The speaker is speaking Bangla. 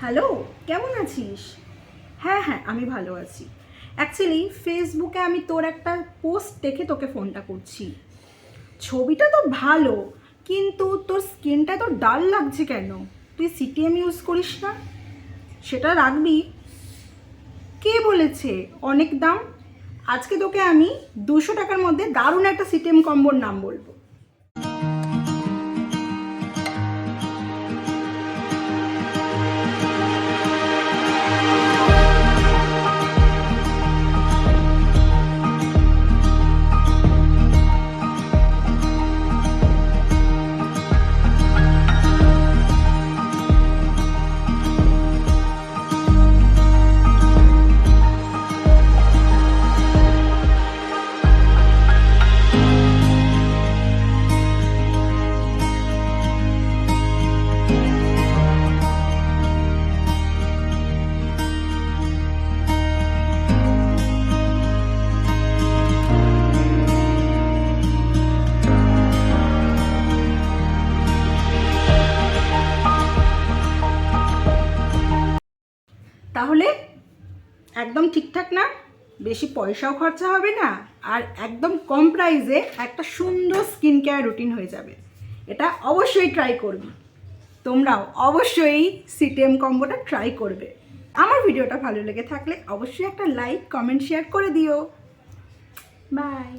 হ্যালো, কেমন আছিস? হ্যাঁ হ্যাঁ, আমি ভালো আছি। অ্যাকচুয়ালি ফেসবুকে আমি তোর একটা পোস্ট দেখে তোকে ফোনটা করছি। ছবিটা তো ভালো, কিন্তু তোর স্কিনটা তো ডাল লাগছে কেন? তুই সিটিএম ইউজ করিস না? সেটা রাখবি। কে বলেছে অনেক দাম? আজকে তোকে আমি 200 টাকার মধ্যে দারুণ একটা সিটিএম কম্বোর নাম বলবো। তাহলে একদম ঠিকঠাক না? বেশি পয়সাও খরচা হবে না, আর একদম কম প্রাইসে একটা সুন্দর স্কিন কেয়ার রুটিন হয়ে যাবে। এটা অবশ্যই ট্রাই করবি। তোমরাও অবশ্যই সিটিএম কম্বোটা ট্রাই করবে। আমার ভিডিওটা ভালো লেগে থাকলে অবশ্যই একটা লাইক, কমেন্ট, শেয়ার করে দিও। বাই।